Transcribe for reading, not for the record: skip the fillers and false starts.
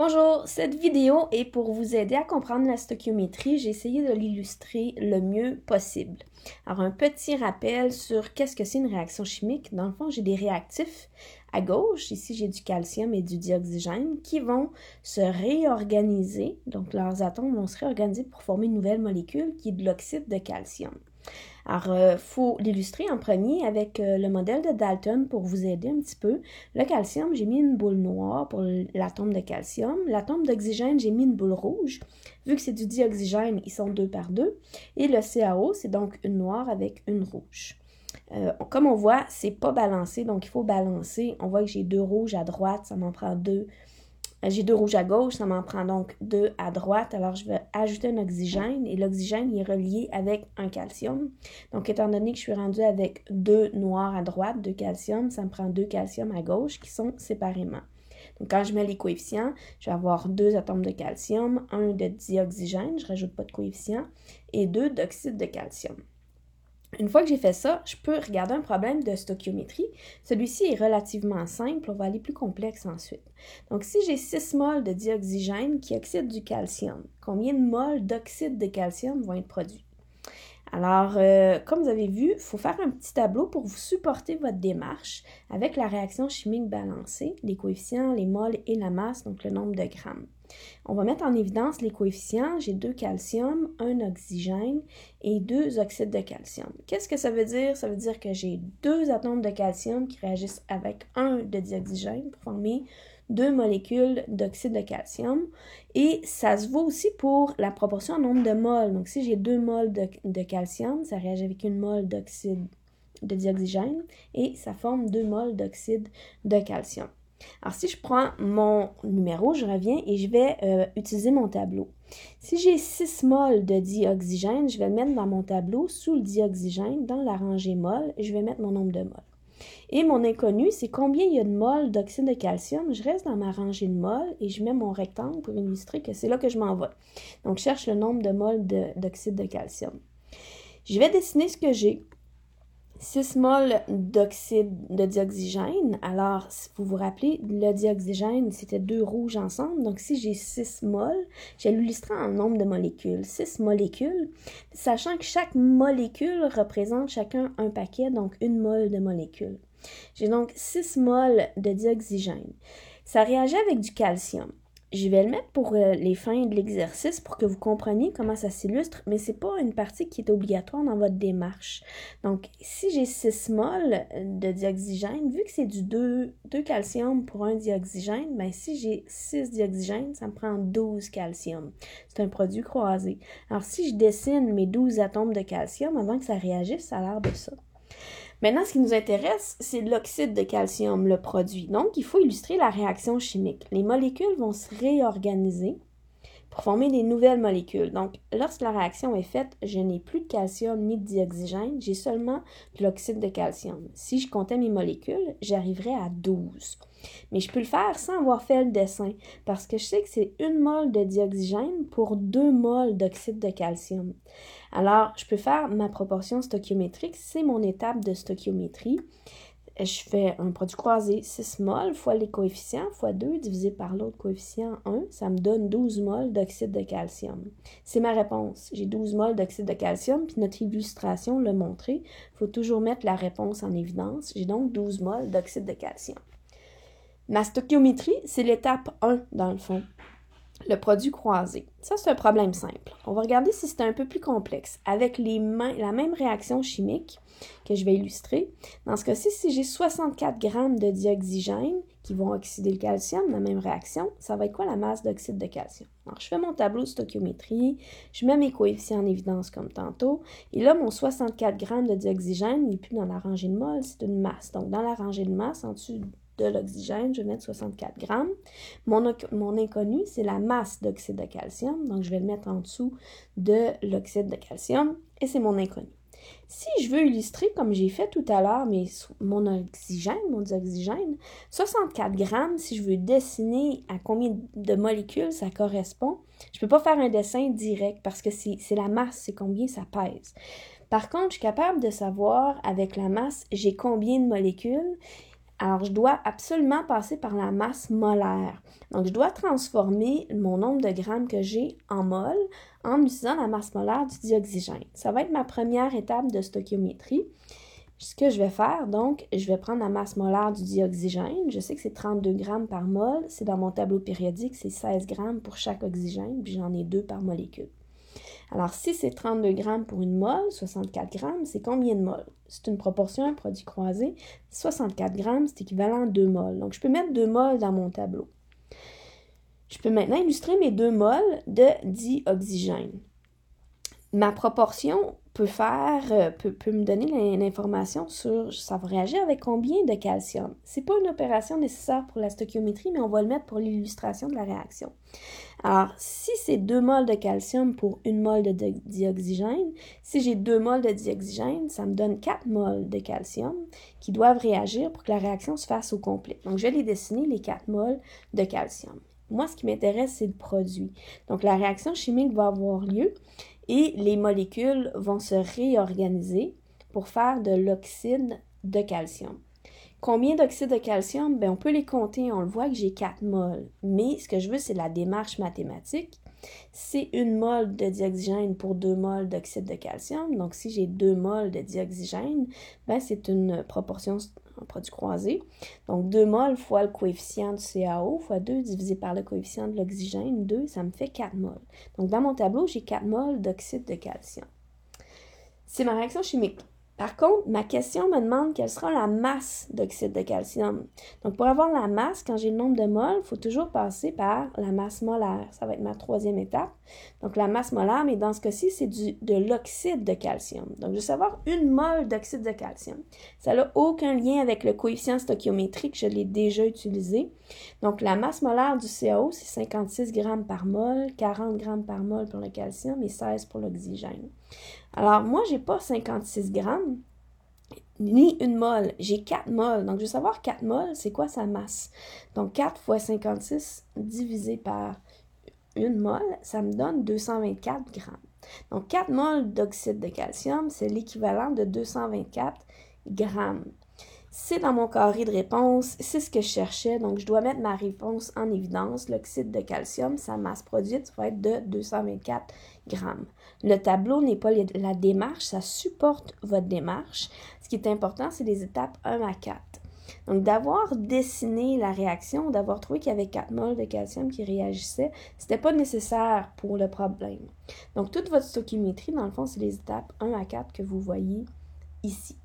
Bonjour, cette vidéo est pour vous aider à comprendre la stoichiométrie. J'ai essayé de l'illustrer le mieux possible. Alors, un petit rappel sur qu'est-ce que c'est une réaction chimique. Dans le fond, j'ai des réactifs à gauche, ici j'ai du calcium et du dioxygène, qui vont se réorganiser. Donc, leurs atomes vont se réorganiser pour former une nouvelle molécule qui est de l'oxyde de calcium. Alors, il faut l'illustrer en premier avec le modèle de Dalton pour vous aider un petit peu. Le calcium, j'ai mis une boule noire pour l'atome de calcium. L'atome d'oxygène, j'ai mis une boule rouge. Vu que c'est du dioxygène, ils sont 2 par 2. Et le CaO, c'est donc une noire avec une rouge. Comme on voit, c'est pas balancé, donc il faut balancer. On voit que j'ai 2 rouges à droite, ça m'en prend 2. J'ai 2 rouges à gauche, ça m'en prend donc 2 à droite. Alors, je vais ajouter un oxygène et l'oxygène est relié avec un calcium. Donc, étant donné que je suis rendue avec 2 noirs à droite, 2 calcium, ça me prend 2 calcium à gauche qui sont séparément. Donc, quand je mets les coefficients, je vais avoir 2 atomes de calcium, 1 de dioxygène, je ne rajoute pas de coefficient, et 2 d'oxyde de calcium. Une fois que j'ai fait ça, je peux regarder un problème de stoichiométrie. Celui-ci est relativement simple, on va aller plus complexe ensuite. Donc, si j'ai 6 moles de dioxygène qui oxyde du calcium, combien de moles d'oxyde de calcium vont être produits? Alors, comme vous avez vu, il faut faire un petit tableau pour vous supporter votre démarche avec la réaction chimique balancée, les coefficients, les moles et la masse, donc le nombre de grammes. On va mettre en évidence les coefficients. J'ai 2 calcium, 1 oxygène et 2 oxydes de calcium. Qu'est-ce que ça veut dire? Ça veut dire que j'ai 2 atomes de calcium qui réagissent avec 1 de dioxygène pour former 2 molécules d'oxyde de calcium. Et ça se vaut aussi pour la proportion en nombre de moles. Donc, si j'ai 2 moles de calcium, ça réagit avec 1 mole d'oxyde de dioxygène et ça forme 2 moles d'oxyde de calcium. Alors, si je prends mon numéro, je reviens et je vais utiliser mon tableau. Si j'ai 6 moles de dioxygène, je vais le mettre dans mon tableau sous le dioxygène, dans la rangée moles, et je vais mettre mon nombre de moles. Et mon inconnu, c'est combien il y a de moles d'oxyde de calcium. Je reste dans ma rangée de moles et je mets mon rectangle pour illustrer que c'est là que je m'en vais. Donc, je cherche le nombre de moles d'oxyde de calcium. Je vais dessiner ce que j'ai. 6 moles d'oxyde de dioxygène. Alors, si vous vous rappelez, le dioxygène, c'était 2 rouges ensemble. Donc, si j'ai 6 moles, je vais l'illustrer en nombre de molécules. 6 molécules, sachant que chaque molécule représente chacun un paquet, donc 1 mole de molécules. J'ai donc 6 moles de dioxygène. Ça réagit avec du calcium. Je vais le mettre pour les fins de l'exercice pour que vous compreniez comment ça s'illustre, mais ce n'est pas une partie qui est obligatoire dans votre démarche. Donc, si j'ai 6 moles de dioxygène, vu que c'est du 2 calcium pour 1 dioxygène, bien, si j'ai 6 dioxygène, ça me prend 12 calcium. C'est un produit croisé. Alors, si je dessine mes 12 atomes de calcium, avant que ça réagisse, ça a l'air de ça. Maintenant, ce qui nous intéresse, c'est l'oxyde de calcium, le produit. Donc, il faut illustrer la réaction chimique. Les molécules vont se réorganiser pour former des nouvelles molécules. Donc, lorsque la réaction est faite, je n'ai plus de calcium ni de dioxygène, j'ai seulement de l'oxyde de calcium. Si je comptais mes molécules, j'arriverais à 12. Mais je peux le faire sans avoir fait le dessin, parce que je sais que c'est 1 mole de dioxygène pour 2 moles d'oxyde de calcium. Alors, je peux faire ma proportion stoichiométrique, c'est mon étape de stoichiométrie. Je fais un produit croisé 6 moles fois les coefficients fois 2 divisé par l'autre coefficient 1, ça me donne 12 moles d'oxyde de calcium. C'est ma réponse. J'ai 12 moles d'oxyde de calcium, puis notre illustration l'a montré. Il faut toujours mettre la réponse en évidence. J'ai donc 12 moles d'oxyde de calcium. Ma stoichiométrie, c'est l'étape 1 dans le fond. Le produit croisé. Ça, c'est un problème simple. On va regarder si c'est un peu plus complexe. Avec la même réaction chimique que je vais illustrer, dans ce cas-ci, si j'ai 64 grammes de dioxygène qui vont oxyder le calcium, la même réaction, ça va être quoi la masse d'oxyde de calcium? Alors, je fais mon tableau de stoichiométrie, je mets mes coefficients en évidence comme tantôt, et là, mon 64 grammes de dioxygène, il n'est plus dans la rangée de moles, c'est une masse. Donc, dans la rangée de masse, en dessous de l'oxygène, je vais mettre 64 grammes. Mon inconnu, c'est la masse d'oxyde de calcium. Donc, je vais le mettre en dessous de l'oxyde de calcium et c'est mon inconnu. Si je veux illustrer, comme j'ai fait tout à l'heure, mon oxygène, mon dioxygène, 64 grammes, si je veux dessiner à combien de molécules ça correspond, je ne peux pas faire un dessin direct parce que c'est la masse, c'est combien ça pèse. Par contre, je suis capable de savoir avec la masse, j'ai combien de molécules. Alors, je dois absolument passer par la masse molaire. Donc, je dois transformer mon nombre de grammes que j'ai en mol en utilisant la masse molaire du dioxygène. Ça va être ma première étape de stoichiométrie. Ce que je vais faire, donc, je vais prendre la masse molaire du dioxygène. Je sais que c'est 32 grammes par mol. C'est dans mon tableau périodique, c'est 16 grammes pour chaque oxygène, puis j'en ai 2 par molécule. Alors, si c'est 32 grammes pour une mol, 64 grammes, c'est combien de mols? C'est une proportion, un produit croisé. 64 grammes, c'est équivalent à 2 mols. Donc, je peux mettre 2 mols dans mon tableau. Je peux maintenant illustrer mes 2 mols de dioxygène. Ma proportion peut me donner l'information sur ça va réagir avec combien de calcium. C'est pas une opération nécessaire pour la stoichiométrie, mais on va le mettre pour l'illustration de la réaction. Alors, si c'est 2 mols de calcium pour 1 mol de dioxygène, si j'ai 2 mols de dioxygène, ça me donne 4 mols de calcium qui doivent réagir pour que la réaction se fasse au complet. Donc, je vais les dessiner, les 4 mols de calcium. Moi, ce qui m'intéresse, c'est le produit. Donc, la réaction chimique va avoir lieu et les molécules vont se réorganiser pour faire de l'oxyde de calcium. Combien d'oxyde de calcium? Bien, on peut les compter, on le voit que j'ai 4 mols. Mais ce que je veux, c'est la démarche mathématique. C'est 1 mol de dioxygène pour 2 mols d'oxyde de calcium. Donc, si j'ai 2 mols de dioxygène, bien, c'est une proportion en produit croisé. Donc, 2 mols fois le coefficient du CaO fois 2 divisé par le coefficient de l'oxygène, 2, ça me fait 4 mols. Donc, dans mon tableau, j'ai 4 mols d'oxyde de calcium. C'est ma réaction chimique. Par contre, ma question me demande quelle sera la masse d'oxyde de calcium. Donc, pour avoir la masse, quand j'ai le nombre de moles, il faut toujours passer par la masse molaire. Ça va être ma 3e étape. Donc, la masse molaire, mais dans ce cas-ci, c'est de l'oxyde de calcium. Donc, je veux savoir 1 mol d'oxyde de calcium. Ça n'a aucun lien avec le coefficient stoichiométrique, je l'ai déjà utilisé. Donc, la masse molaire du CaO, c'est 56 grammes par mol, 40 grammes par mol pour le calcium et 16 pour l'oxygène. Alors, moi, j'ai pas 56 grammes, ni 1 mol, j'ai 4 mols. Donc, je veux savoir 4 mols, c'est quoi sa masse? Donc, 4 fois 56 divisé par 1 mol, ça me donne 224 grammes. Donc, 4 mols d'oxyde de calcium, c'est l'équivalent de 224 grammes. C'est dans mon carré de réponse, c'est ce que je cherchais, donc je dois mettre ma réponse en évidence. L'oxyde de calcium, sa masse produite va être de 224 grammes. Le tableau n'est pas la démarche, ça supporte votre démarche. Ce qui est important, c'est les étapes 1 à 4. Donc, d'avoir dessiné la réaction, d'avoir trouvé qu'il y avait 4 mols de calcium qui réagissaient, c'était pas nécessaire pour le problème. Donc, toute votre stoichiométrie, dans le fond, c'est les étapes 1 à 4 que vous voyez ici.